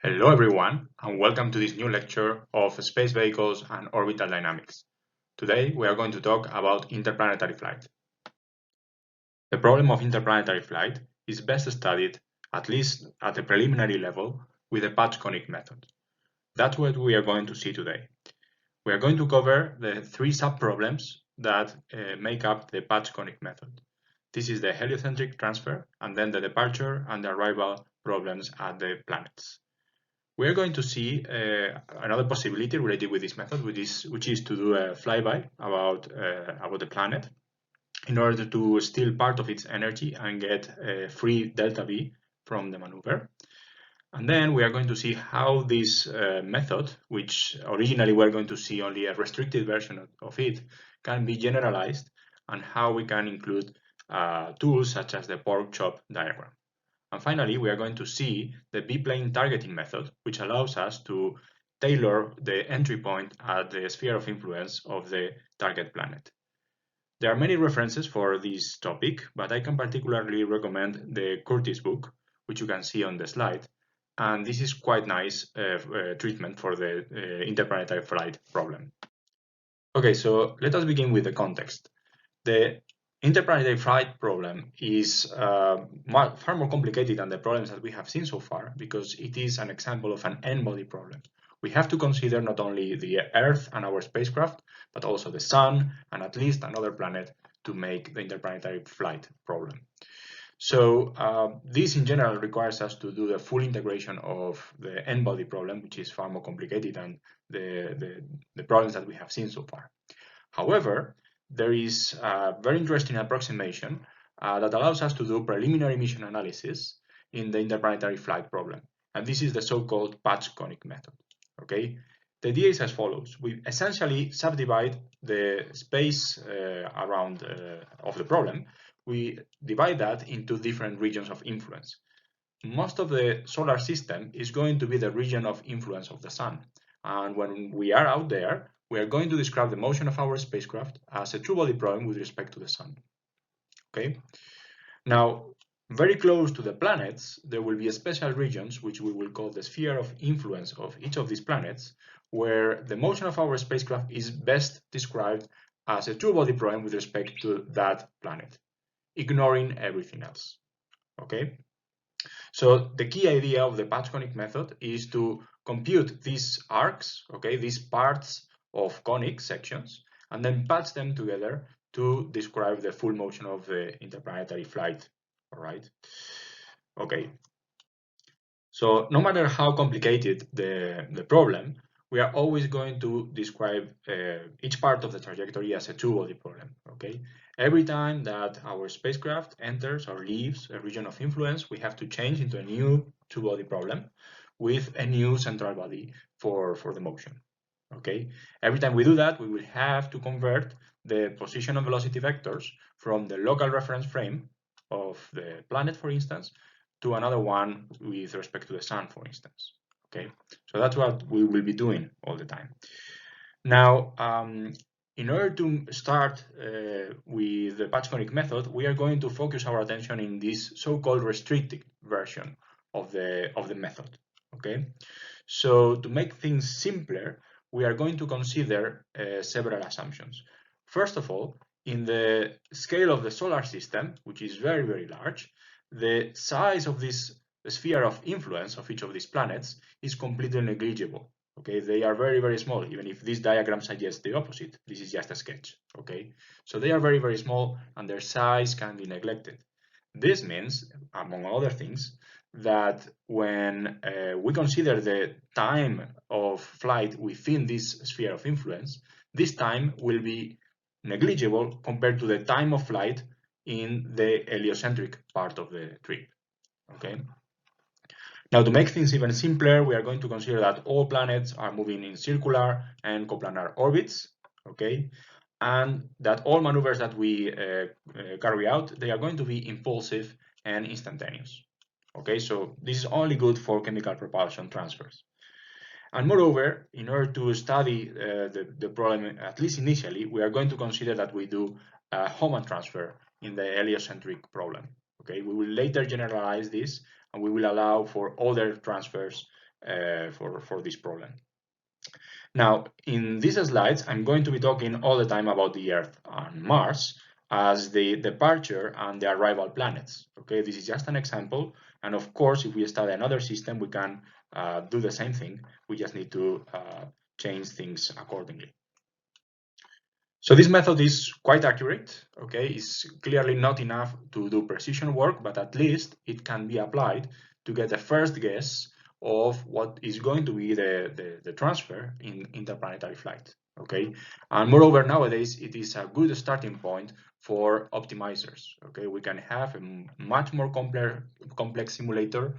Hello everyone, and welcome to this new lecture of space vehicles and orbital dynamics. Today we are going to talk about interplanetary flight. The problem of interplanetary flight is best studied, at least at a preliminary level, with the patch-conic method. That's what we are going to see today. We are going to cover the three sub-problems that make up the patch-conic method. This is the heliocentric transfer, and then the departure and the arrival problems at the planets. We're going to see another possibility related with this method, which is to do a flyby about the planet in order to steal part of its energy and get free delta V from the maneuver. And then we are going to see how this method, which originally we're going to see only a restricted version of it, can be generalized, and how we can include tools such as the pork chop diagram. And finally, we are going to see the B-plane targeting method, which allows us to tailor the entry point at the sphere of influence of the target planet. There are many references for this topic, but I can particularly recommend the Curtis book, which you can see on the slide. And this is quite nice treatment for the interplanetary flight problem. Okay, so let us begin with the context. The interplanetary flight problem is far more complicated than the problems that we have seen so far, because it is an example of an n-body problem. We have to consider not only the Earth and our spacecraft, but also the Sun and at least another planet to make the interplanetary flight problem. So this in general requires us to do the full integration of the n-body problem, which is far more complicated than the problems that we have seen so far. However, there is a very interesting approximation that allows us to do preliminary mission analysis in the interplanetary flight problem. And this is the so-called patch-conic method. Okay? The idea is as follows. We essentially subdivide the space around of the problem. We divide that into different regions of influence. Most of the solar system is going to be the region of influence of the sun. And when we are out there, we are going to describe the motion of our spacecraft as a two-body problem with respect to the sun. Okay? Now, very close to the planets, there will be special regions, which we will call the sphere of influence of each of these planets, where the motion of our spacecraft is best described as a two-body problem with respect to that planet, ignoring everything else. Okay? So the key idea of the patch-conic method is to compute these arcs, okay, these parts of conic sections, and then patch them together to describe the full motion of the interplanetary flight. All right. Okay. So no matter how complicated the problem, we are always going to describe each part of the trajectory as a two-body problem. Okay. Every time that our spacecraft enters or leaves a region of influence, we have to change into a new two-body problem with a new central body for the motion. Okay. Every time we do that, we will have to convert the position and velocity vectors from the local reference frame of the planet, for instance, to another one with respect to the sun, for instance. Okay, so that's what we will be doing all the time. Now, in order to start with the patch-conic method, we are going to focus our attention in this so-called restricted version of the method. Okay, so to make things simpler, we are going to consider several assumptions. First of all, in the scale of the solar system, which is very, very large, the size of this sphere of influence of each of these planets is completely negligible. Okay, they are very, very small, even if this diagram suggests the opposite. This is just a sketch. Okay, so they are very, very small and their size can be neglected. This means, among other things, that when we consider the time of flight within this sphere of influence, this time will be negligible compared to the time of flight in the heliocentric part of the trip. Okay. Now, to make things even simpler, we are going to consider that all planets are moving in circular and coplanar orbits. Okay, and that all maneuvers that we carry out, they are going to be impulsive and instantaneous. Okay, so this is only good for chemical propulsion transfers. And moreover, in order to study the problem, at least initially, we are going to consider that we do a Hohmann transfer in the heliocentric problem. Okay, we will later generalize this and we will allow for other transfers for this problem. Now, in these slides, I'm going to be talking all the time about the Earth and Mars as the departure and the arrival planets. Okay, this is just an example. And of course, if we study another system, we can do the same thing. We just need to change things accordingly. So this method is quite accurate, okay? It's clearly not enough to do precision work, but at least it can be applied to get a first guess of what is going to be the transfer in interplanetary flight, okay? And moreover, nowadays, it is a good starting point for optimizers, okay? We can have a much more complex simulator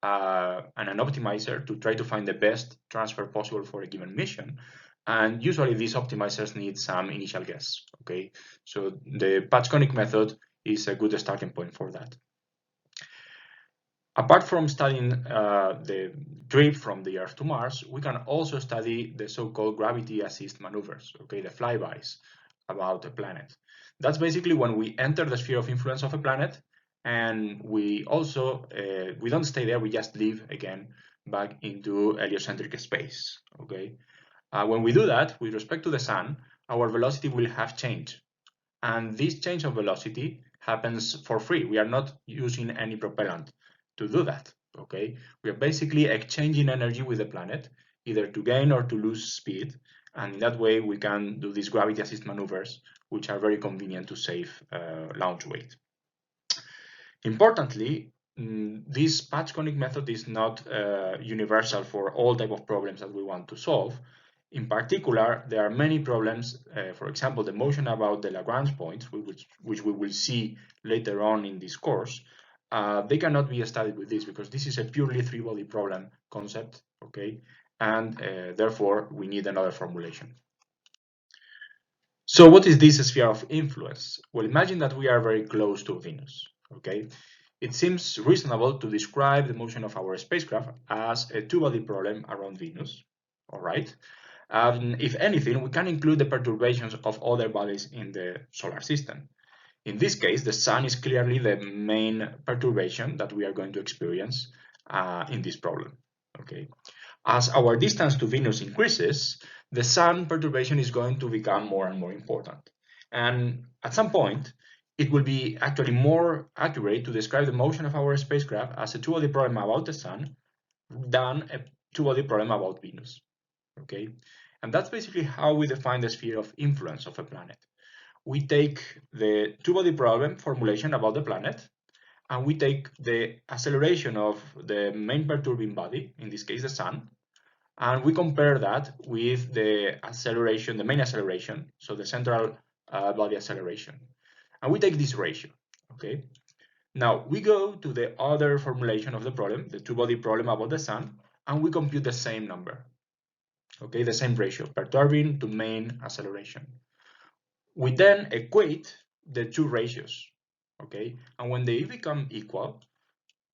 and an optimizer to try to find the best transfer possible for a given mission. And usually these optimizers need some initial guess, okay? So the patch-conic method is a good starting point for that. Apart from studying the trip from the Earth to Mars, we can also study the so-called gravity assist maneuvers, okay, the flybys about a planet. That's basically when we enter the sphere of influence of a planet, and we also, we don't stay there, we just leave again back into heliocentric space, okay? When we do that, with respect to the Sun, our velocity will have changed. And this change of velocity happens for free. We are not using any propellant to do that, okay? We are basically exchanging energy with the planet, either to gain or to lose speed. And in that way, we can do these gravity assist maneuvers, which are very convenient to save launch weight. Importantly, this patch-conic method is not universal for all type of problems that we want to solve. In particular, there are many problems, for example, the motion about the Lagrange points, which we will see later on in this course. They cannot be studied with this because this is a purely three-body problem concept, okay? And therefore, we need another formulation. So what is this sphere of influence? Well, imagine that we are very close to Venus, okay? It seems reasonable to describe the motion of our spacecraft as a two-body problem around Venus, all right? If anything, we can include the perturbations of other bodies in the solar system. In this case, the Sun is clearly the main perturbation that we are going to experience in this problem, okay? As our distance to Venus increases, the Sun perturbation is going to become more and more important. And at some point, it will be actually more accurate to describe the motion of our spacecraft as a two-body problem about the Sun than a two-body problem about Venus, okay? And that's basically how we define the sphere of influence of a planet. We take the two-body problem formulation about the planet, and we take the acceleration of the main perturbing body, in this case the Sun, and we compare that with the acceleration, the main acceleration, so the central body acceleration. And we take this ratio, okay? Now, we go to the other formulation of the problem, the two-body problem about the Sun, and we compute the same number, okay? The same ratio, perturbing to main acceleration. We then equate the two ratios, okay? And when they become equal,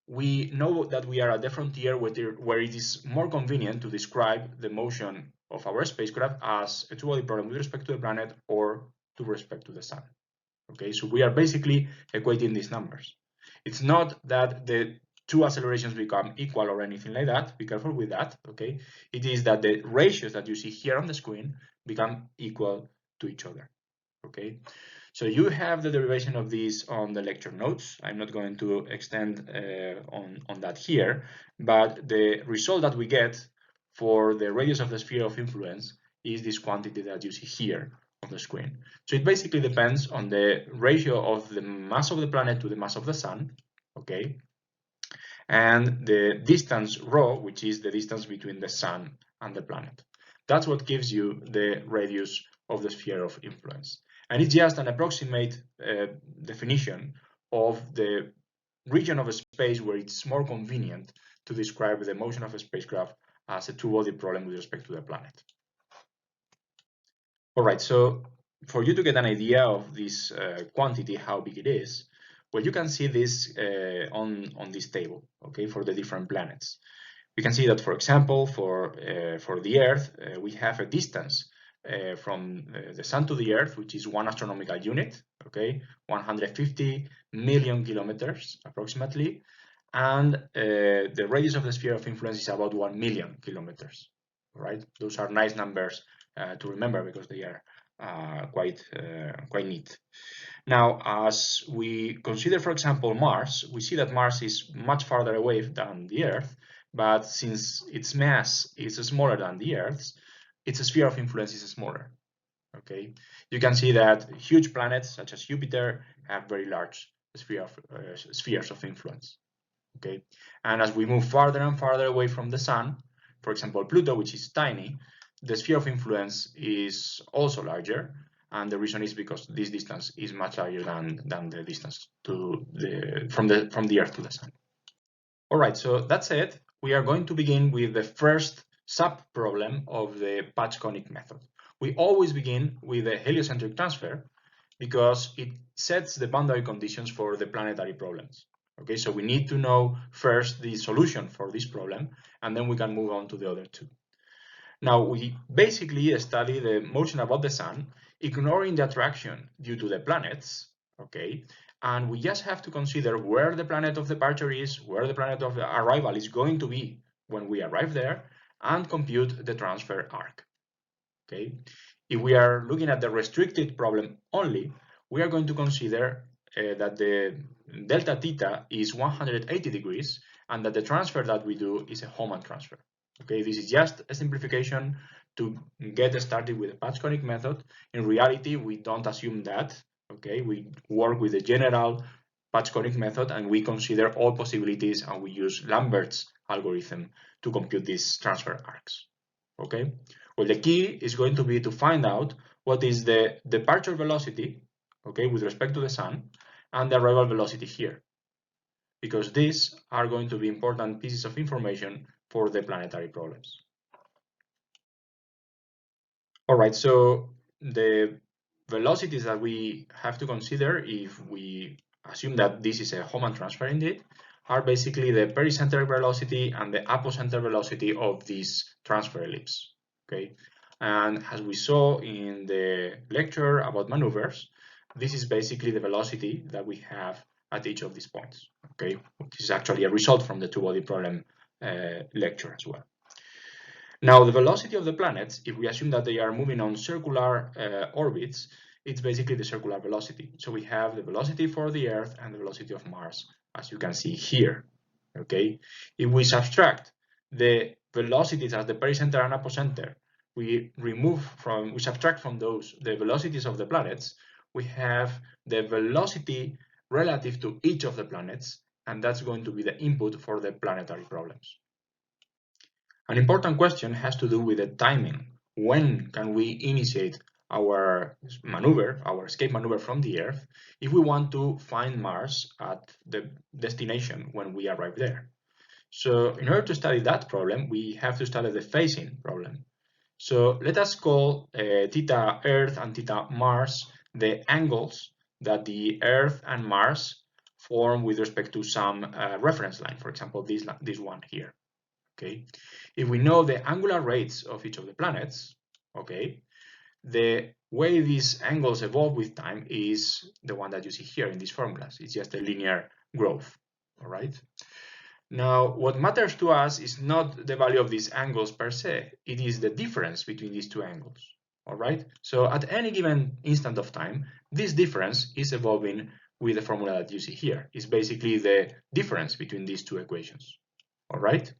we know that we are at the frontier where it is more convenient to describe the motion of our spacecraft as a two-body problem with respect to the planet or to respect to the Sun. Okay, so we are basically equating these numbers. It's not that the two accelerations become equal or anything like that. Be careful with that, okay? It is that the ratios that you see here on the screen become equal to each other, okay? So you have the derivation of this on the lecture notes. I'm not going to extend on that here, but the result that we get for the radius of the sphere of influence is this quantity that you see here on the screen. So it basically depends on the ratio of the mass of the planet to the mass of the Sun, okay? And the distance rho, which is the distance between the Sun and the planet. That's what gives you the radius of the sphere of influence. And it's just an approximate definition of the region of a space where it's more convenient to describe the motion of a spacecraft as a two-body problem with respect to the planet. All right, so for you to get an idea of this quantity, how big it is, well, you can see this on this table, okay, for the different planets. We can see that, for example, for the Earth, we have a distance from the Sun to the Earth, which is 1 astronomical unit, okay, 150 million kilometers approximately. and the radius of the sphere of influence is about 1 million kilometers. Right? Those are nice numbers to remember because they are quite neat. Now, as we consider, for example, Mars, we see that Mars is much farther away than the Earth, but since its mass is smaller than the Earth's, its sphere of influence is smaller. Okay, you can see that huge planets such as Jupiter have very large spheres of influence. Okay, and as we move farther and farther away from the Sun, for example, Pluto, which is tiny, the sphere of influence is also larger, and the reason is because this distance is much larger than the distance to from the Earth to the Sun. All right, so that said, we are going to begin with the first sub-problem of the patch-conic method. We always begin with a heliocentric transfer because it sets the boundary conditions for the planetary problems. Okay, so we need to know first the solution for this problem, and then we can move on to the other two. Now, we basically study the motion about the Sun, ignoring the attraction due to the planets, okay? And we just have to consider where the planet of departure is, where the planet of arrival is going to be when we arrive there, and compute the transfer arc, okay? If we are looking at the restricted problem only, we are going to consider that the delta theta is 180 degrees and that the transfer that we do is a Hohmann transfer. Okay, this is just a simplification to get started with the patch-conic method. In reality, we don't assume that. Okay, we work with the general patch-conic method and we consider all possibilities and we use Lambert's algorithm to compute these transfer arcs. Okay, well, the key is going to be to find out what is the departure velocity, okay, with respect to the Sun, and the arrival velocity here, because these are going to be important pieces of information for the planetary problems. All right, so the velocities that we have to consider if we assume that this is a Hohmann transfer indeed are basically the pericentric velocity and the apocentric velocity of this transfer ellipse. Okay, and as we saw in the lecture about maneuvers, this is basically the velocity that we have at each of these points. Okay, which is actually a result from the two-body problem lecture as well. Now, the velocity of the planets, if we assume that they are moving on circular orbits, it's basically the circular velocity. So we have the velocity for the Earth and the velocity of Mars, as you can see here. Okay, if we subtract the velocities as the pericenter and apocenter, we subtract from those the velocities of the planets, we have the velocity relative to each of the planets, and that's going to be the input for the planetary problems. An important question has to do with the timing. When can we initiate our maneuver, our escape maneuver from the Earth, if we want to find Mars at the destination when we arrive there? So in order to study that problem, we have to study the phasing problem. So let us call theta Earth and theta Mars the angles that the Earth and Mars form with respect to some reference line, for example, this one here. Okay, if we know the angular rates of each of the planets, okay, the way these angles evolve with time is the one that you see here in these formulas. It's just a linear growth, all right? Now, what matters to us is not the value of these angles per se, it is the difference between these two angles, all right? So at any given instant of time, this difference is evolving with the formula that you see here. It's basically the difference between these two equations, all right?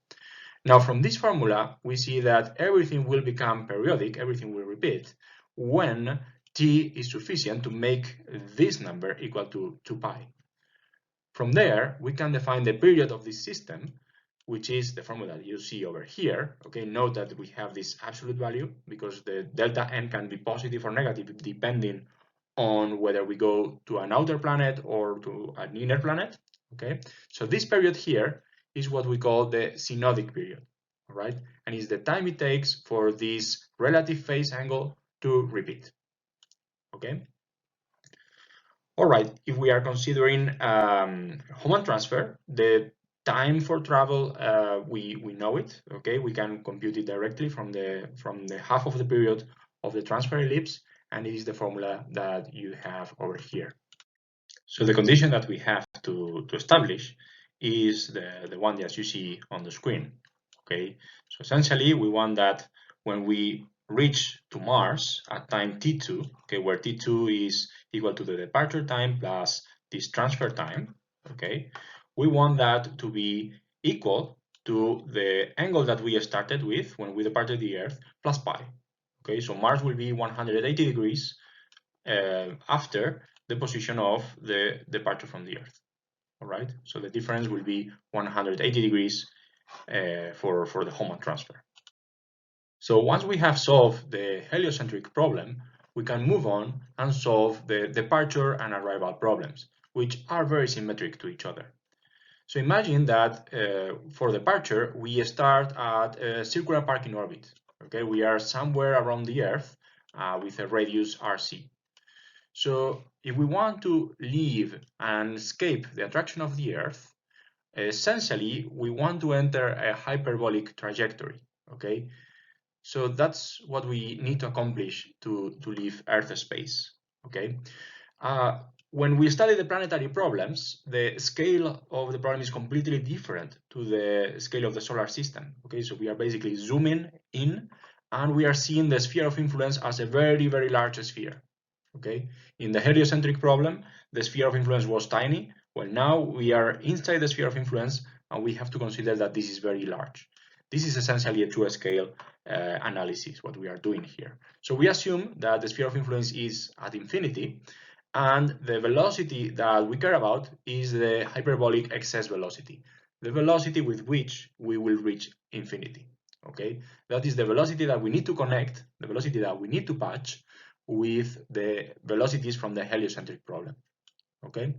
Now, from this formula, we see that everything will become periodic, everything will repeat, when t is sufficient to make this number equal to 2 pi. From there, we can define the period of this system, which is the formula you see over here. Okay, note that we have this absolute value because the delta n can be positive or negative depending on whether we go to an outer planet or to an inner planet. Okay, so this period here is what we call the synodic period, all right? And it's the time it takes for this relative phase angle to repeat, okay? All right, if we are considering Hohmann transfer, the time for travel, we know it, okay? We can compute it directly from the half of the period of the transfer ellipse, and it is the formula that you have over here. So the condition that we have to establish is the one that you see on the screen. Okay, so essentially we want that when we reach to Mars at time t2, okay, where t2 is equal to the departure time plus this transfer time, okay, we want that to be equal to the angle that we started with when we departed the Earth plus pi. Okay, so Mars will be 180 degrees after the position of the departure from the Earth. All right, so the difference will be 180 degrees for the Hohmann transfer. So once we have solved the heliocentric problem, we can move on and solve the departure and arrival problems, which are very symmetric to each other. So imagine that for departure, we start at a circular parking orbit. Okay, we are somewhere around the Earth with a radius RC. So if we want to leave and escape the attraction of the Earth, essentially we want to enter a hyperbolic trajectory. Okay, so that's what we need to accomplish to leave Earth space. Okay. When we study the planetary problems, the scale of the problem is completely different to the scale of the solar system. Okay, so we are basically zooming in and we are seeing the sphere of influence as a very, very large sphere. Okay, in the heliocentric problem, the sphere of influence was tiny. Well, now we are inside the sphere of influence and we have to consider that this is very large. This is essentially a two-scale analysis, what we are doing here. So we assume that the sphere of influence is at infinity, and the velocity that we care about is the hyperbolic excess velocity, the velocity with which we will reach infinity. Okay, that is the velocity that we need to connect, the velocity that we need to patch with the velocities from the heliocentric problem. Okay.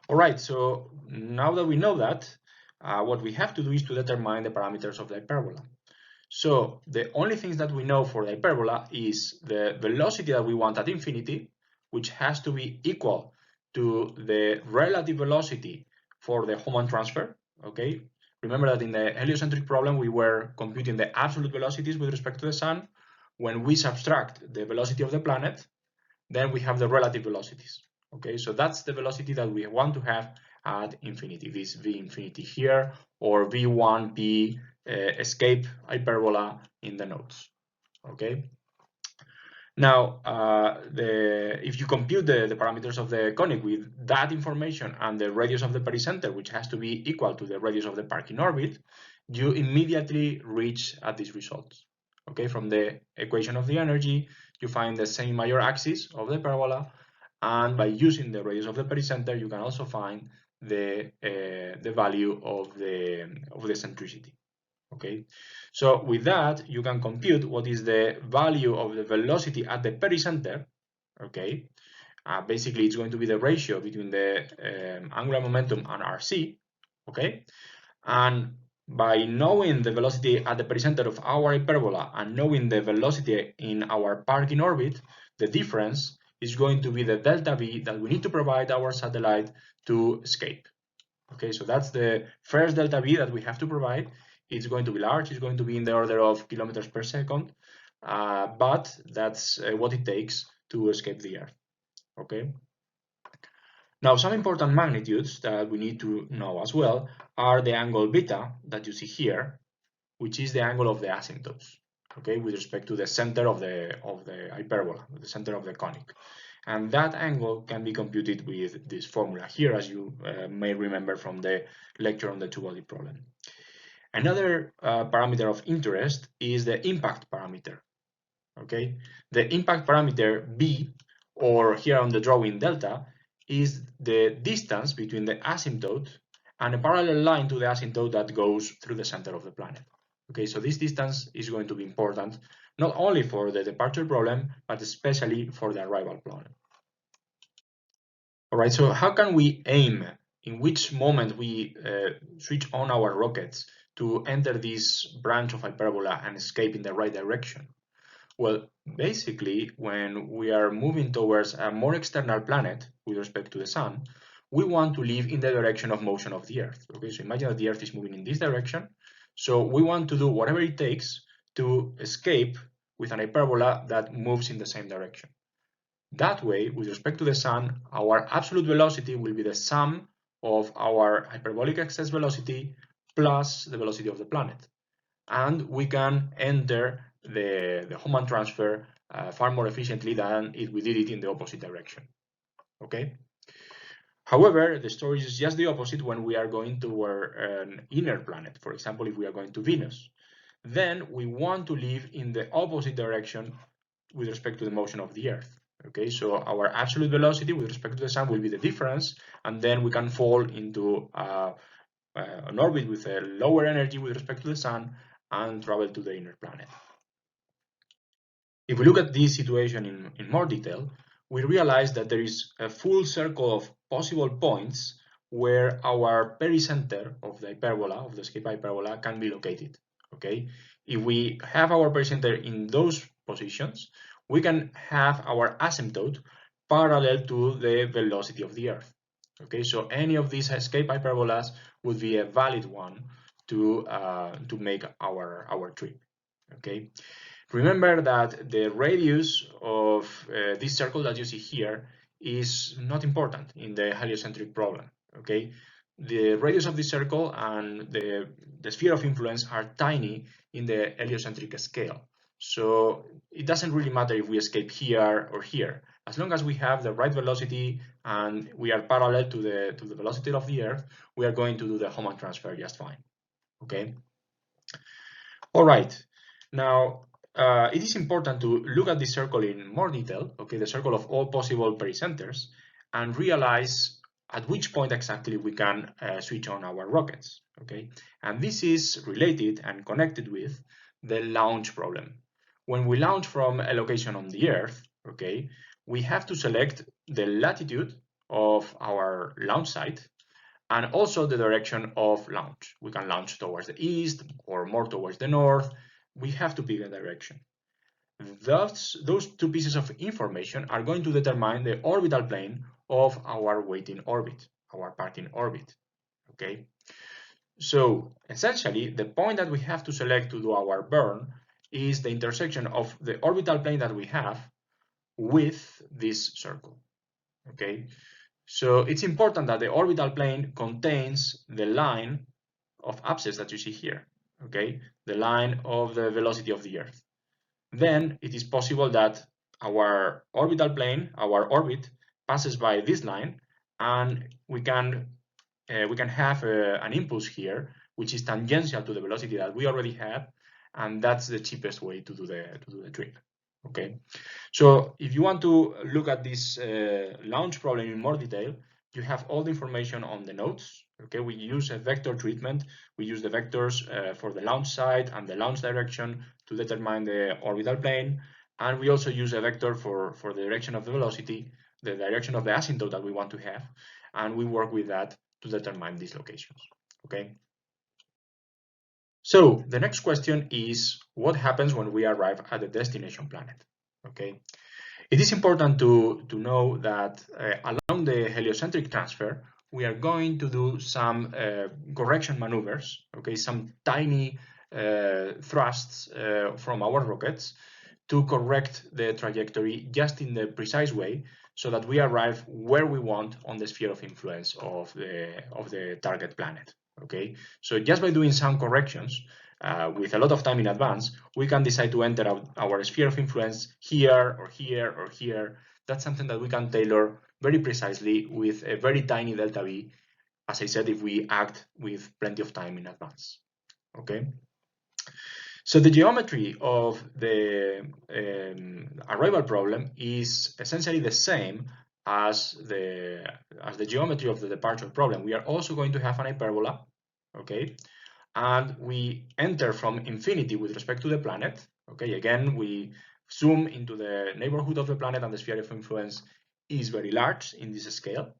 All right, so now that we know that, what we have to do is to determine the parameters of the hyperbola. So the only things that we know for the hyperbola is the velocity that we want at infinity, which has to be equal to the relative velocity for the Hohmann transfer. Okay, remember that in the heliocentric problem we were computing the absolute velocities with respect to the sun. When we subtract the velocity of the planet, then we have the relative velocities. Okay, so that's the velocity that we want to have at infinity, this v infinity here, or v1p escape hyperbola in the notes. Okay. Now, if you compute the parameters of the conic with that information and the radius of the pericenter, which has to be equal to the radius of the parking orbit, you immediately reach at these results. Okay, from the equation of the energy, you find the semi-major axis of the parabola, and by using the radius of the pericenter, you can also find the value of the centricity. Okay, so with that you can compute what is the value of the velocity at the pericenter. Okay, basically it's going to be the ratio between the angular momentum and RC. Okay, and by knowing the velocity at the pericenter of our hyperbola and knowing the velocity in our parking orbit, the difference is going to be the delta V that we need to provide our satellite to escape. Okay, so that's the first delta V that we have to provide. It's going to be large, it's going to be in the order of kilometers per second, but that's what it takes to escape the Earth. Okay. Now, some important magnitudes that we need to know as well are the angle beta that you see here, which is the angle of the asymptotes, okay, with respect to the center of the hyperbola, the center of the conic. And that angle can be computed with this formula here, as you may remember from the lecture on the two-body problem. Another parameter of interest is the impact parameter. Okay, the impact parameter B, or here on the drawing delta, is the distance between the asymptote and a parallel line to the asymptote that goes through the center of the planet. Okay, so this distance is going to be important not only for the departure problem, but especially for the arrival problem. All right, so how can we aim? In which moment we switch on our rockets to enter this branch of hyperbola and escape in the right direction? Well, basically, when we are moving towards a more external planet with respect to the sun, we want to live in the direction of motion of the Earth. Okay, so imagine that the Earth is moving in this direction. So we want to do whatever it takes to escape with an hyperbola that moves in the same direction. That way, with respect to the sun, our absolute velocity will be the sum of our hyperbolic excess velocity plus the velocity of the planet. And we can enter the Hohmann transfer far more efficiently than if we did it in the opposite direction. Okay. However, the story is just the opposite when we are going toward an inner planet. For example, if we are going to Venus, then we want to live in the opposite direction with respect to the motion of the Earth. Okay, so our absolute velocity with respect to the Sun will be the difference, and then we can fall into an orbit with a lower energy with respect to the Sun and travel to the inner planet. If we look at this situation in more detail, we realize that there is a full circle of possible points where our pericenter of the hyperbola, of the escape hyperbola, can be located. Okay, if we have our pericenter in those positions, we can have our asymptote parallel to the velocity of the Earth. Okay, so any of these escape hyperbolas would be a valid one to make our trip. Okay. Remember that the radius of this circle that you see here is not important in the heliocentric problem, okay? The radius of this circle and the sphere of influence are tiny in the heliocentric scale. So it doesn't really matter if we escape here or here. As long as we have the right velocity and we are parallel to the velocity of the Earth, we are going to do the Hohmann transfer just fine, okay? All right, now it is important to look at this circle in more detail, okay, the circle of all possible pericenters, and realize at which point exactly we can switch on our rockets, okay? And this is related and connected with the launch problem. When we launch from a location on the Earth, okay, we have to select the latitude of our launch site and also the direction of launch. We can launch towards the east or more towards the north. We have to pick a direction. Those two pieces of information are going to determine the orbital plane of our waiting orbit, our parking orbit. Okay. So essentially, the point that we have to select to do our burn is the intersection of the orbital plane that we have with this circle. Okay. So it's important that the orbital plane contains the line of abscess that you see here, okay? The line of the velocity of the Earth. Then it is possible that our orbital plane, our orbit, passes by this line, and we can have an impulse here, which is tangential to the velocity that we already have, and that's the cheapest way to do the trip. Okay, so if you want to look at this launch problem in more detail, you have all the information on the notes. Okay, we use a vector treatment. We use the vectors for the launch site and the launch direction to determine the orbital plane, and we also use a vector for the direction of the velocity, the direction of the asymptote that we want to have, and we work with that to determine these locations. Okay. So the next question is, what happens when we arrive at the destination planet? Okay, it is important to know that along the heliocentric transfer, we are going to do some correction maneuvers, okay, some tiny thrusts from our rockets to correct the trajectory just in the precise way so that we arrive where we want on the sphere of influence of the target planet. Okay, so just by doing some corrections with a lot of time in advance, we can decide to enter our sphere of influence here or here or here. That's something that we can tailor very precisely with a very tiny delta V, as I said, if we act with plenty of time in advance. Okay. So the geometry of the arrival problem is essentially the same as the geometry of the departure problem. We are also going to have an hyperbola, okay, and we enter from infinity with respect to the planet. Okay, again, we zoom into the neighborhood of the planet, and the sphere of influence is very large in this scale.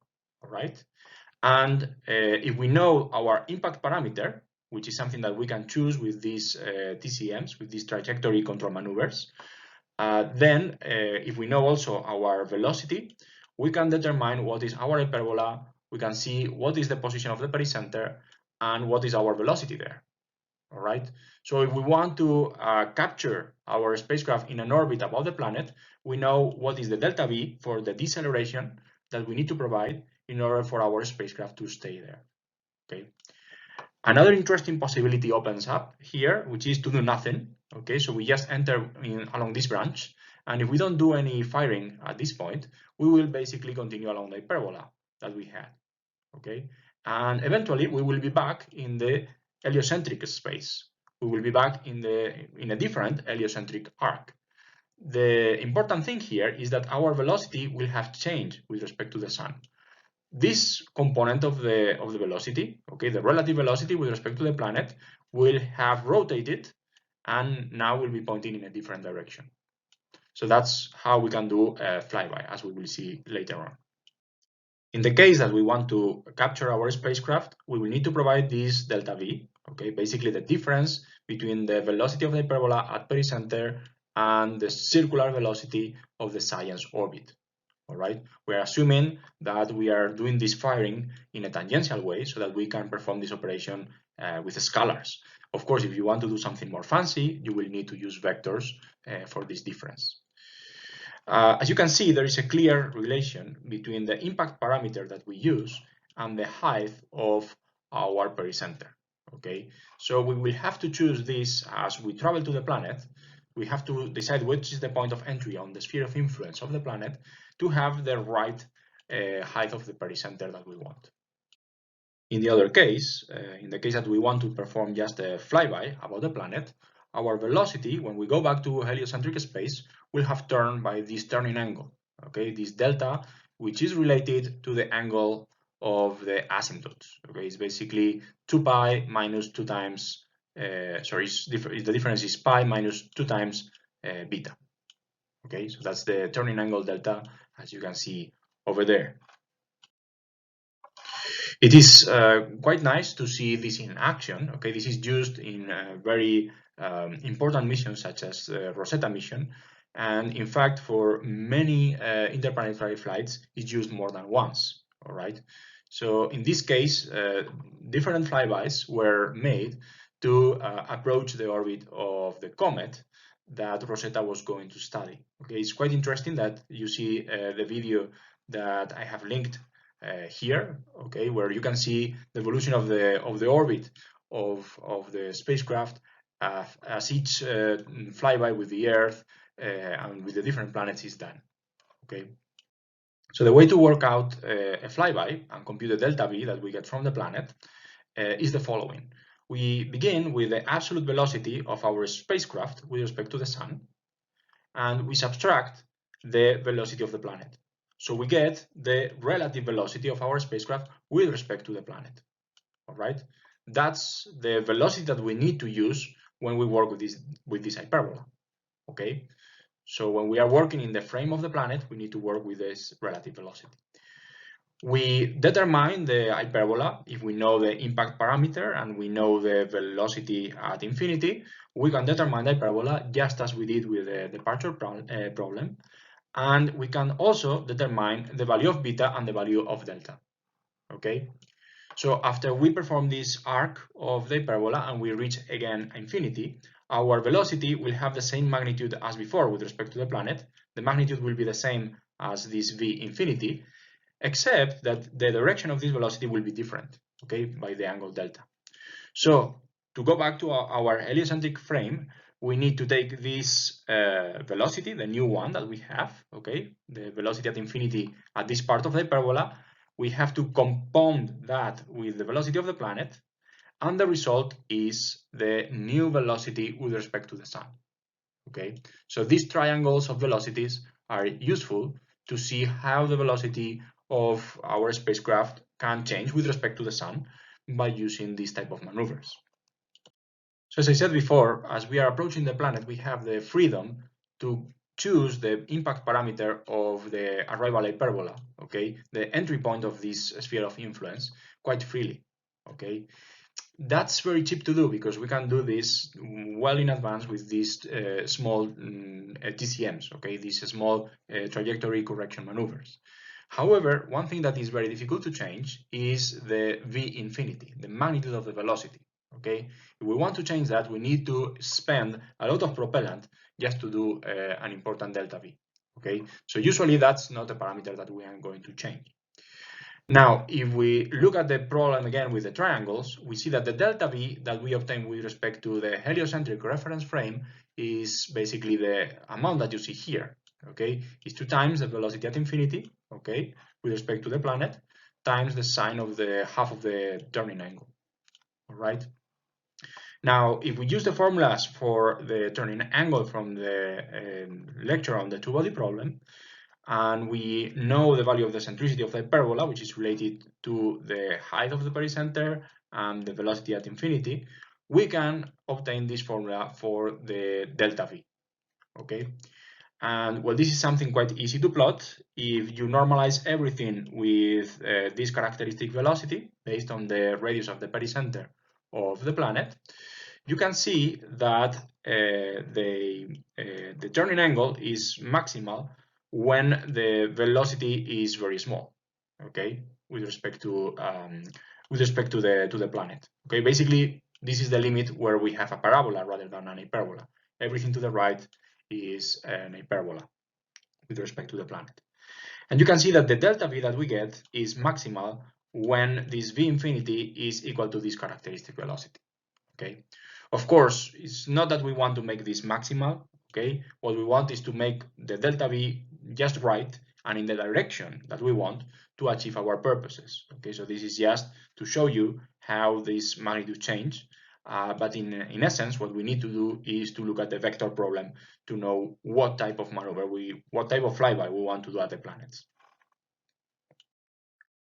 All right, and if we know our impact parameter, which is something that we can choose with these TCMs, with these trajectory control maneuvers, then if we know also our velocity, we can determine what is our hyperbola, we can see what is the position of the pericenter, and what is our velocity there. All right. So if we want to capture our spacecraft in an orbit above the planet, we know what is the delta V for the deceleration that we need to provide in order for our spacecraft to stay there. Okay. Another interesting possibility opens up here, which is to do nothing. Okay, so we just enter along this branch, and if we don't do any firing at this point, we will basically continue along the hyperbola that we had. Okay, and eventually we will be back in the heliocentric space. We will be back in a different heliocentric arc. The important thing here is that our velocity will have changed with respect to the sun. This component of the velocity, okay, the relative velocity with respect to the planet, will have rotated and now will be pointing in a different direction. So that's how we can do a flyby, as we will see later on. In the case that we want to capture our spacecraft, we will need to provide this delta V, okay, basically the difference between the velocity of the hyperbola at pericenter and the circular velocity of the science orbit. All right, we're assuming that we are doing this firing in a tangential way so that we can perform this operation with scalars. Of course, if you want to do something more fancy, you will need to use vectors for this difference. As you can see, there is a clear relation between the impact parameter that we use and the height of our pericenter. Okay, so we will have to choose this as we travel to the planet. We have to decide which is the point of entry on the sphere of influence of the planet to have the right height of the pericenter that we want. In the other case, in the case that we want to perform just a flyby about the planet, our velocity, when we go back to heliocentric space, will have turned by this turning angle, okay, this delta, which is related to the angle of the asymptotes. Okay, it's basically 2 pi minus 2 times, the difference is pi minus 2 times beta. Okay, so that's the turning angle delta, as you can see over there. It is quite nice to see this in action. Okay, this is used in very important missions such as the Rosetta mission, and in fact, for many interplanetary flights, it's used more than once. All right. So in this case, different flybys were made to approach the orbit of the comet that Rosetta was going to study. Okay, it's quite interesting that you see the video that I have linked here, okay, where you can see the evolution of the orbit of the spacecraft as each flyby with the Earth and with the different planets is done. Okay, so the way to work out a flyby and compute the delta V that we get from the planet is the following. We begin with the absolute velocity of our spacecraft with respect to the sun, and we subtract the velocity of the planet. So we get the relative velocity of our spacecraft with respect to the planet. All right, that's the velocity that we need to use when we work with this hyperbola. Okay, so when we are working in the frame of the planet, we need to work with this relative velocity. We determine the hyperbola if we know the impact parameter and we know the velocity at infinity. We can determine the hyperbola just as we did with the departure problem. And we can also determine the value of beta and the value of delta. Okay, so after we perform this arc of the hyperbola and we reach again infinity, our velocity will have the same magnitude as before with respect to the planet. The magnitude will be the same as this v infinity, except that the direction of this velocity will be different, okay, by the angle delta. So to go back to our heliocentric frame, we need to take this velocity, the new one that we have, okay, the velocity at infinity at this part of the hyperbola. We have to compound that with the velocity of the planet, and the result is the new velocity with respect to the sun. Okay, so these triangles of velocities are useful to see how the velocity of our spacecraft can change with respect to the sun by using these type of maneuvers. So as I said before, as we are approaching the planet, we have the freedom to choose the impact parameter of the arrival hyperbola, okay, the entry point of this sphere of influence, quite freely. Okay, that's very cheap to do because we can do this well in advance with these small TCMs, okay, these small trajectory correction maneuvers. However, one thing that is very difficult to change is the v infinity, the magnitude of the velocity. Okay, if we want to change that, we need to spend a lot of propellant just to do an important delta v. Okay, so usually that's not a parameter that we are going to change. Now, if we look at the problem again with the triangles, we see that the delta V that we obtain with respect to the heliocentric reference frame is basically the amount that you see here, okay? It's 2 times the velocity at infinity, okay, with respect to the planet, times the sine of the half of the turning angle, all right? Now, if we use the formulas for the turning angle from the lecture on the two-body problem, and we know the value of the centricity of the hyperbola, which is related to the height of the pericenter and the velocity at infinity, we can obtain this formula for the delta V, okay? And well, this is something quite easy to plot. If you normalize everything with this characteristic velocity based on the radius of the pericenter of the planet, you can see that the turning angle is maximal when the velocity is very small, okay, with respect to the planet. Okay, basically this is the limit where we have a parabola rather than an hyperbola. Everything to the right is an hyperbola with respect to the planet. And you can see that the delta V that we get is maximal when this V infinity is equal to this characteristic velocity. Okay, of course, it's not that we want to make this maximal. Okay, what we want is to make the delta V just right and in the direction that we want to achieve our purposes. Okay, so this is just to show you how this magnitude change. But in essence, what we need to do is to look at the vector problem to know what type of maneuver what type of flyby we want to do at the planets.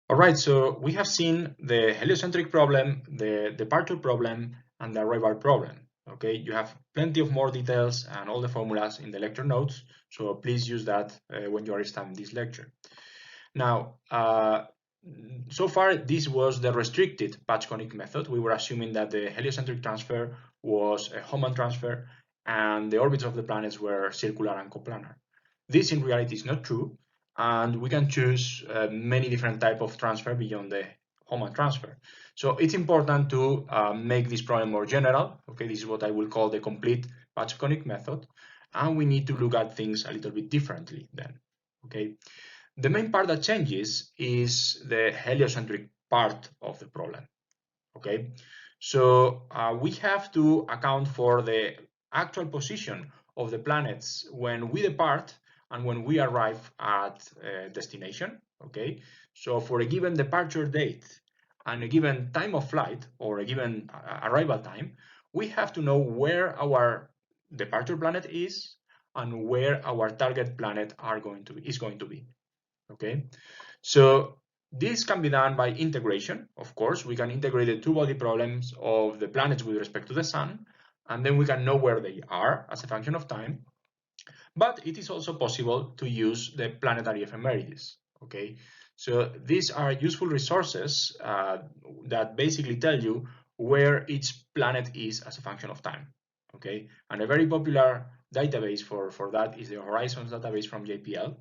All right, so we have seen the heliocentric problem, the departure problem, and the arrival problem. Okay, you have plenty of more details and all the formulas in the lecture notes, so please use that when you are studying this lecture. Now, so far this was the restricted patch conic method. We were assuming that the heliocentric transfer was a Hohmann transfer and the orbits of the planets were circular and coplanar. This in reality is not true, and we can choose many different types of transfer beyond the Hohmann transfer. So it's important to make this problem more general. Okay, this is what I will call the complete patch conic method, and we need to look at things a little bit differently then. Okay, the main part that changes is the heliocentric part of the problem. Okay, so we have to account for the actual position of the planets when we depart and when we arrive at destination. Okay, so for a given departure date and a given time of flight or a given arrival time, we have to know where our departure planet is and where our target planet is going to be. Okay, so this can be done by integration. Of course, we can integrate the two-body problems of the planets with respect to the sun, and then we can know where they are as a function of time. But it is also possible to use the planetary ephemerides. Okay, so these are useful resources that basically tell you where each planet is as a function of time. Okay, and a very popular database for that is the Horizons database from JPL.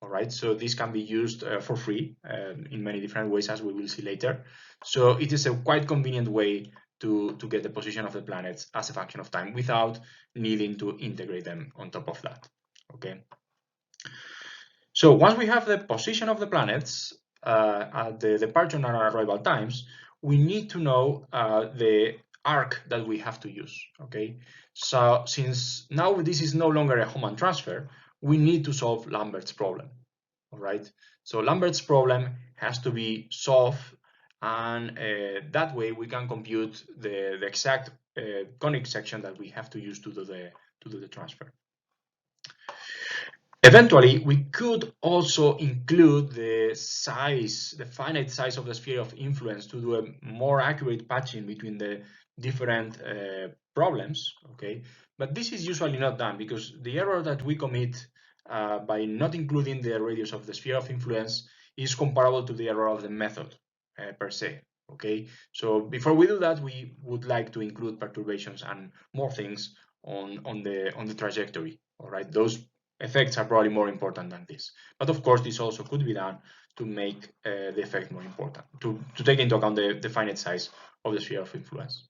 All right, so this can be used for free in many different ways, as we will see later. So it is a quite convenient way to get the position of the planets as a function of time without needing to integrate them on top of that. Okay. So once we have the position of the planets at the departure and arrival times, we need to know the arc that we have to use. Okay. So since now this is no longer a Hohmann transfer, we need to solve Lambert's problem. All right, so Lambert's problem has to be solved, and that way we can compute the exact conic section that we have to use to do the transfer. Eventually, we could also include the finite size of the sphere of influence to do a more accurate patching between the different problems, okay? But this is usually not done because the error that we commit by not including the radius of the sphere of influence is comparable to the error of the method per se, okay? So before we do that, we would like to include perturbations and more things on the trajectory, all right? Those effects are probably more important than this. But of course, this also could be done to make the effect more important, to take into account the finite size of the sphere of influence.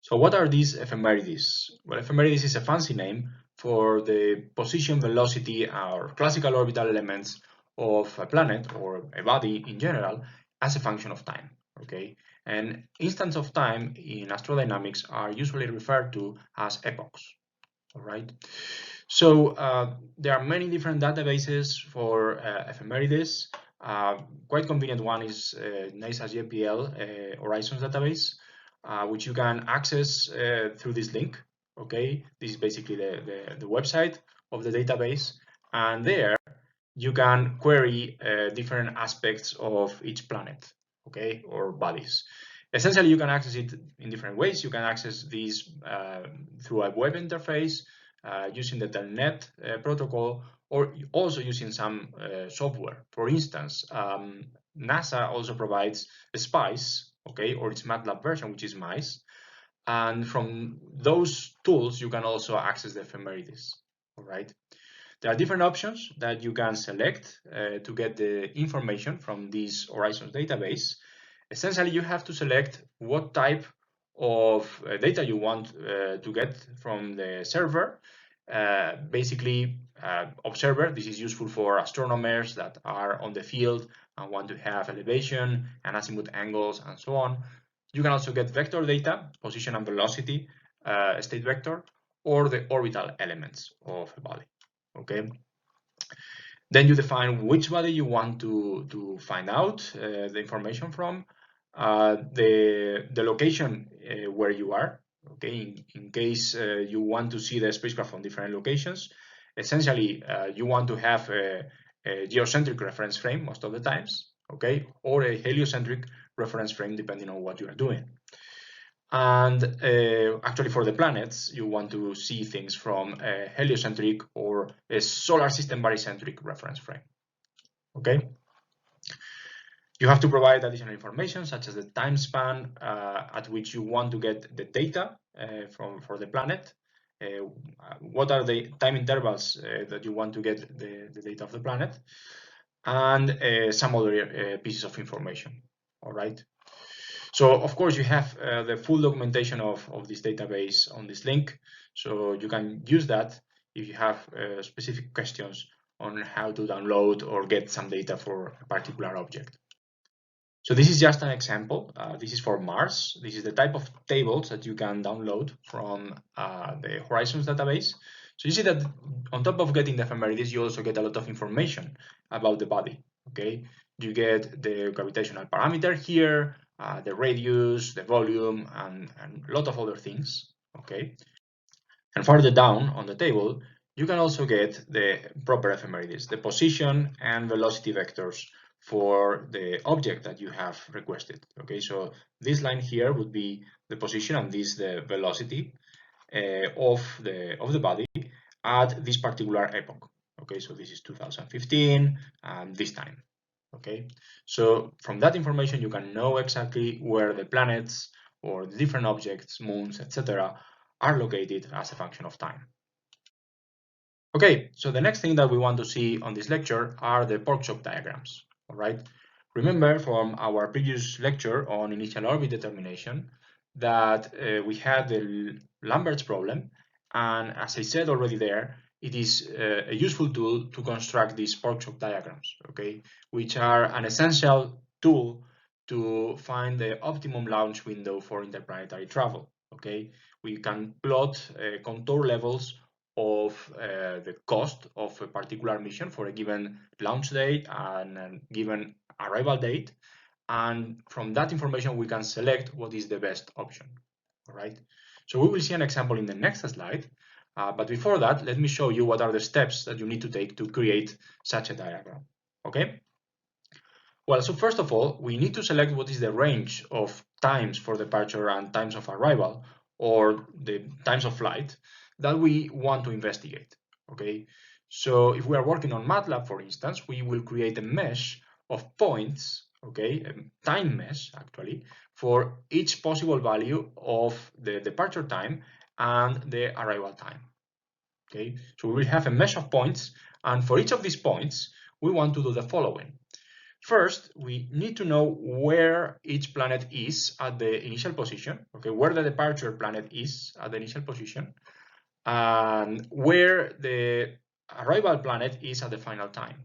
So what are these ephemerides? Well, ephemerides is a fancy name for the position, velocity, or classical orbital elements of a planet or a body in general as a function of time, okay? And instants of time in astrodynamics are usually referred to as epochs, all right? So there are many different databases for ephemerides. Quite convenient one is NASA's JPL Horizons database, which you can access through this link. Okay, this is basically the website of the database, and there you can query different aspects of each planet, okay, or bodies. Essentially, you can access it in different ways. You can access these through a web interface, using the Telnet protocol, or also using some software. For instance, NASA also provides SPICE, okay, or its MATLAB version, which is MICE. And from those tools, you can also access the ephemerides, all right? There are different options that you can select to get the information from this Horizons database. Essentially, you have to select what type of data you want to get from the server. Basically, observer, this is useful for astronomers that are on the field and want to have elevation and azimuth angles and so on. You can also get vector data, position and velocity, state vector, or the orbital elements of a body. Okay. Then you define which body you want to find out the information from, the location where you are. Okay, in case you want to see the spacecraft from different locations, essentially you want to have a geocentric reference frame most of the times, okay, or a heliocentric reference frame depending on what you are doing. And actually for the planets, you want to see things from a heliocentric or a solar system barycentric reference frame, okay? You have to provide additional information such as the time span at which you want to get the data for the planet, what are the time intervals that you want to get the data of the planet, and some other pieces of information, all right? So of course you have the full documentation of this database on this link, so you can use that if you have specific questions on how to download or get some data for a particular object. So this is just an example. This is for Mars. This is the type of tables that you can download from the Horizons database. So you see that on top of getting the ephemerides, you also get a lot of information about the body, okay? You get the gravitational parameter here, the radius, the volume, and a lot of other things, okay? And further down on the table, you can also get the proper ephemerides, the position and velocity vectors for the object that you have requested, okay? So this line here would be the position and this the velocity of the body at this particular epoch, okay? So this is 2015 and this time, okay? So from that information, you can know exactly where the planets or different objects, moons, etc., are located as a function of time. Okay, so the next thing that we want to see on this lecture are the pork chop diagrams, all right? Remember from our previous lecture on initial orbit determination that we had the Lambert's problem, and as I said already there, it is a useful tool to construct these pork chop diagrams, okay, which are an essential tool to find the optimum launch window for interplanetary travel, okay? We can plot contour levels of the cost of a particular mission for a given launch date and a given arrival date, and from that information we can select what is the best option, all right? So we will see an example in the next slide, but before that, let me show you what are the steps that you need to take to create such a diagram, okay? Well, so first of all, we need to select what is the range of times for departure and times of arrival, or the times of flight, that we want to investigate, okay? So if we are working on MATLAB, for instance, we will create a mesh of points, okay, a time mesh, actually, for each possible value of the departure time and the arrival time, okay? So we will have a mesh of points, and for each of these points, we want to do the following. First, we need to know where each planet is at the initial position, okay, where the departure planet is at the initial position, and where the arrival planet is at the final time,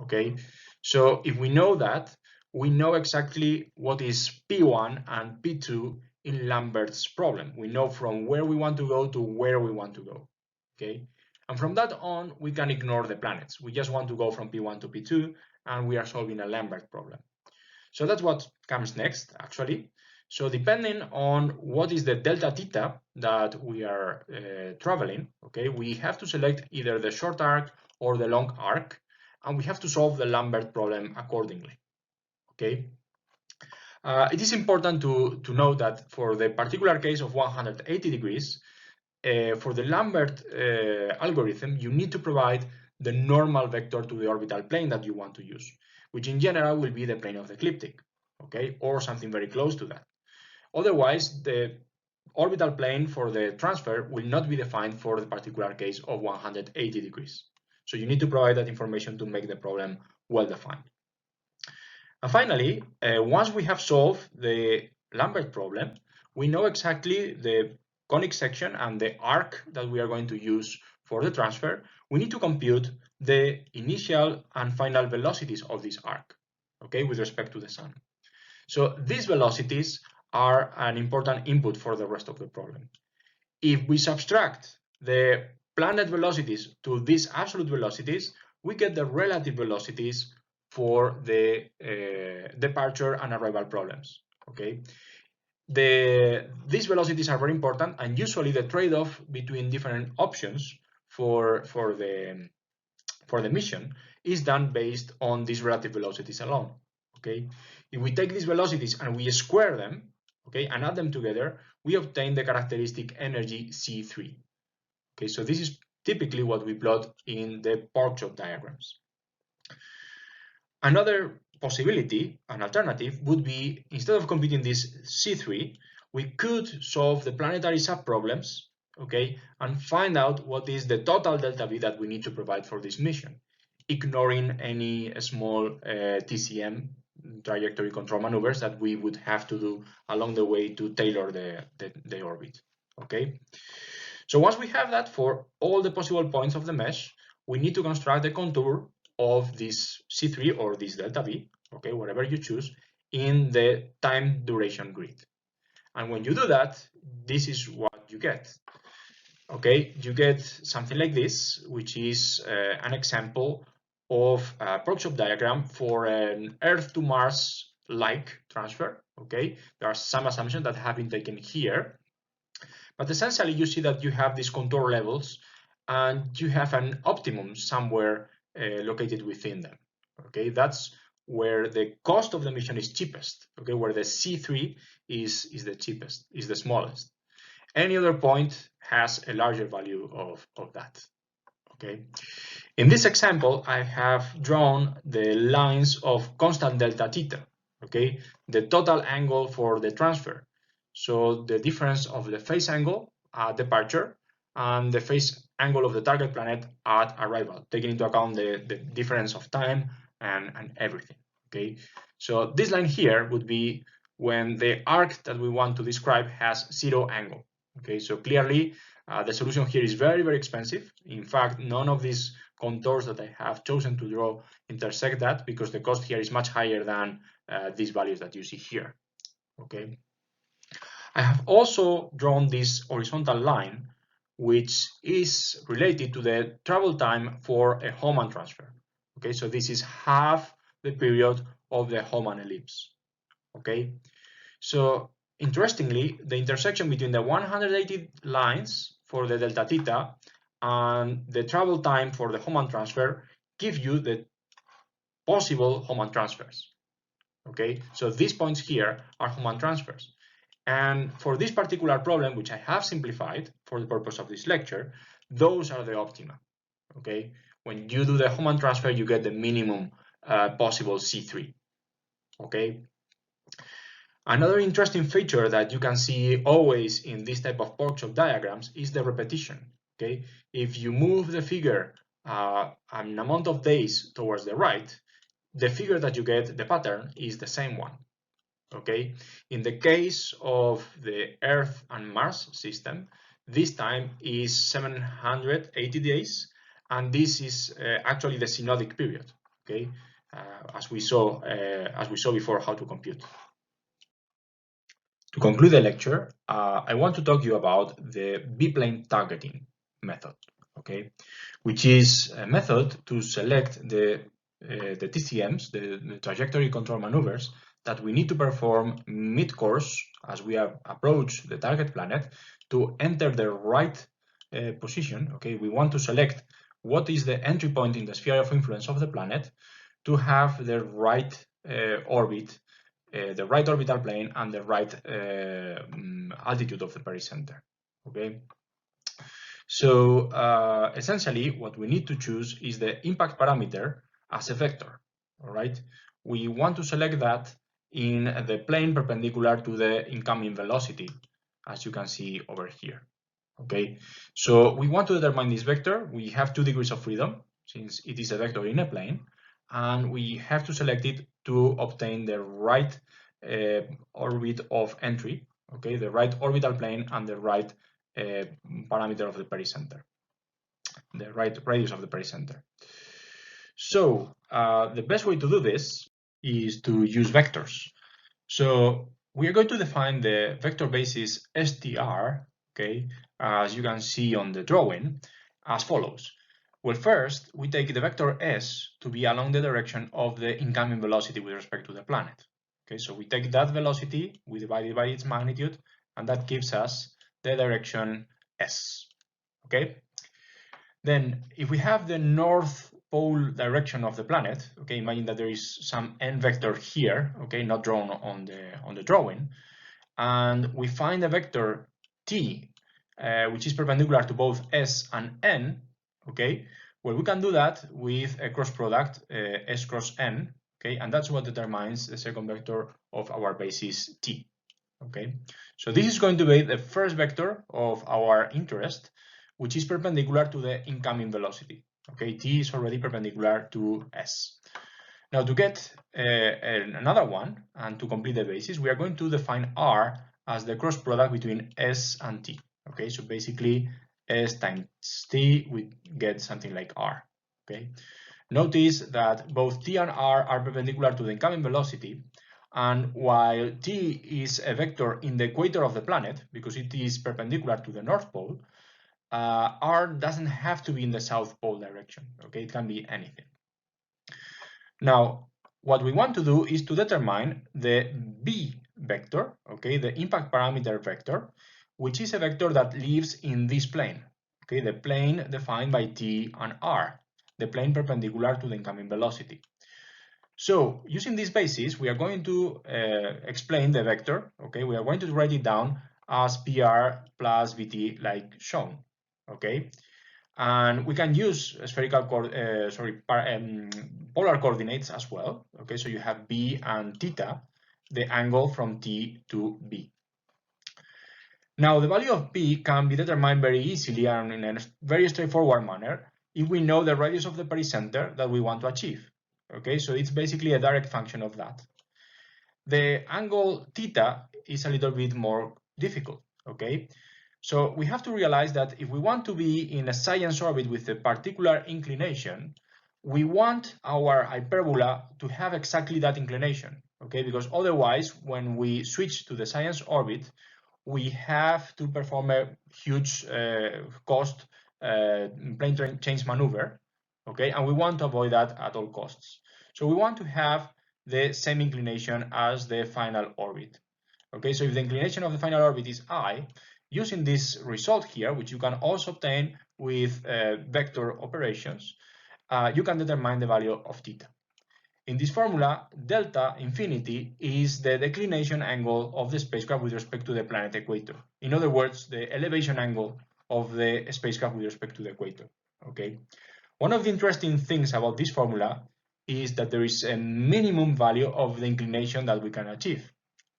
Okay, so if we know that, we know exactly what is P1 and P2 in Lambert's problem. We know from where we want to go to where we want to go. Okay, and from that on, we can ignore the planets. We just want to go from P1 to P2, and we are solving a Lambert problem. So that's what comes next, actually. So depending on what is the delta theta that we are traveling, okay, we have to select either the short arc or the long arc, and we have to solve the Lambert problem accordingly, okay? It is important to note that for the particular case of 180 degrees, for the Lambert algorithm, you need to provide the normal vector to the orbital plane that you want to use, which in general will be the plane of the ecliptic, okay, or something very close to that. Otherwise, the orbital plane for the transfer will not be defined for the particular case of 180 degrees. So you need to provide that information to make the problem well defined. And finally, once we have solved the Lambert problem, we know exactly the conic section and the arc that we are going to use for the transfer. We need to compute the initial and final velocities of this arc, okay, with respect to the sun. So these velocities are an important input for the rest of the problem. If we subtract the planet velocities to these absolute velocities, we get the relative velocities for the departure and arrival problems. Okay, these velocities are very important, and usually the trade-off between different options for the mission is done based on these relative velocities alone. Okay, if we take these velocities and we square them, okay, and add them together, we obtain the characteristic energy C3. Okay, so this is typically what we plot in the pork chop diagrams. Another possibility, an alternative, would be, instead of computing this C3, we could solve the planetary subproblems, okay, and find out what is the total delta V that we need to provide for this mission, ignoring any small TCM, trajectory control maneuvers, that we would have to do along the way to tailor the orbit, okay? So once we have that for all the possible points of the mesh, we need to construct the contour of this C3 or this delta V, okay, whatever you choose, in the time duration grid. And when you do that, this is what you get. Okay, you get something like this, which is an example of a Proxop diagram for an Earth to Mars like transfer. Okay, there are some assumptions that have been taken here, but essentially you see that you have these contour levels and you have an optimum somewhere located within them. Okay, that's where the cost of the mission is cheapest. Okay, where the C3 is the cheapest, is the smallest. Any other point has a larger value of that. Okay, in this example, I have drawn the lines of constant delta theta. Okay, the total angle for the transfer. So the difference of the phase angle at departure and the phase angle of the target planet at arrival, taking into account the difference of time and everything. Okay, so this line here would be when the arc that we want to describe has zero angle. Okay, so clearly the solution here is very, very expensive. In fact, none of these contours that I have chosen to draw intersect that, because the cost here is much higher than these values that you see here. Okay. I have also drawn this horizontal line, which is related to the travel time for a Hohmann transfer. Okay, so this is half the period of the Hohmann ellipse. Okay, so interestingly, the intersection between the 180 lines for the delta theta and the travel time for the Hohmann transfer give you the possible Hohmann transfers. Okay, so these points here are Hohmann transfers. And for this particular problem, which I have simplified for the purpose of this lecture, those are the optima. Okay, when you do the Hohmann transfer, you get the minimum possible C3. Okay. Another interesting feature that you can see always in this type of pork chop diagrams is the repetition. Okay, if you move the figure an amount of days towards the right, the figure that you get, the pattern, is the same one. Okay, in the case of the Earth and Mars system, this time is 780 days, and this is actually the synodic period. okay, as we saw before how to compute. To conclude the lecture, I want to talk to you about the B-plane targeting method, okay, which is a method to select the TCMs, the trajectory control maneuvers, that we need to perform mid-course as we approach the target planet to enter the right position. Okay, we want to select what is the entry point in the sphere of influence of the planet to have the right orbit, the right orbital plane, and the right altitude of the pericenter. Okay. So essentially, what we need to choose is the impact parameter as a vector. All right. We want to select that in the plane perpendicular to the incoming velocity, as you can see over here. Okay. So we want to determine this vector. We have 2 degrees of freedom since it is a vector in a plane, and we have to select it to obtain the right orbit of entry. Okay, the right orbital plane and the right parameter of the pericenter, the right radius of the pericenter. So the best way to do this is to use vectors. So we are going to define the vector basis str, okay, as you can see on the drawing, as follows. Well, first, we take the vector s to be along the direction of the incoming velocity with respect to the planet. Okay, so we take that velocity, we divide it by its magnitude, and that gives us the direction s. Okay. Then, if we have the north pole direction of the planet, okay, imagine that there is some n vector here, okay, not drawn on the drawing, and we find a vector t, which is perpendicular to both s and n, okay, well, we can do that with a cross product, s cross n, okay, and that's what determines the second vector of our basis t, okay. So this is going to be the first vector of our interest, which is perpendicular to the incoming velocity, okay. T is already perpendicular to s. Now, to get another one and to complete the basis, we are going to define R as the cross product between S and T. Okay, so basically S times T, we get something like R. Okay, notice that both T and R are perpendicular to the incoming velocity, and while T is a vector in the equator of the planet, because it is perpendicular to the North Pole, R doesn't have to be in the South Pole direction. Okay, it can be anything. Now, what we want to do is to determine the B vector, okay, the impact parameter vector, which is a vector that lives in this plane, okay, the plane defined by T and R, the plane perpendicular to the incoming velocity. So, using this basis, we are going to explain the vector, okay, we are going to write it down as PR plus VT like shown, okay. And we can use spherical polar coordinates as well. Okay, so you have B and theta, the angle from T to B. Now, the value of B can be determined very easily and in a very straightforward manner if we know the radius of the pericenter that we want to achieve. Okay, so it's basically a direct function of that. The angle theta is a little bit more difficult. Okay, so we have to realize that if we want to be in a science orbit with a particular inclination, we want our hyperbola to have exactly that inclination, okay? Because otherwise, when we switch to the science orbit, we have to perform a huge cost plane change maneuver, okay? And we want to avoid that at all costs. So we want to have the same inclination as the final orbit. Okay, so if the inclination of the final orbit is I, using this result here, which you can also obtain with vector operations, you can determine the value of theta. In this formula, delta infinity is the declination angle of the spacecraft with respect to the planet equator. In other words, the elevation angle of the spacecraft with respect to the equator. Okay. One of the interesting things about this formula is that there is a minimum value of the inclination that we can achieve.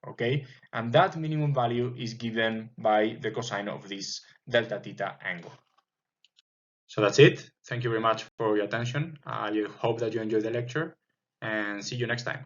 Okay, and that minimum value is given by the cosine of this delta theta angle. So that's it. Thank you very much for your attention. I hope that you enjoyed the lecture, and see you next time.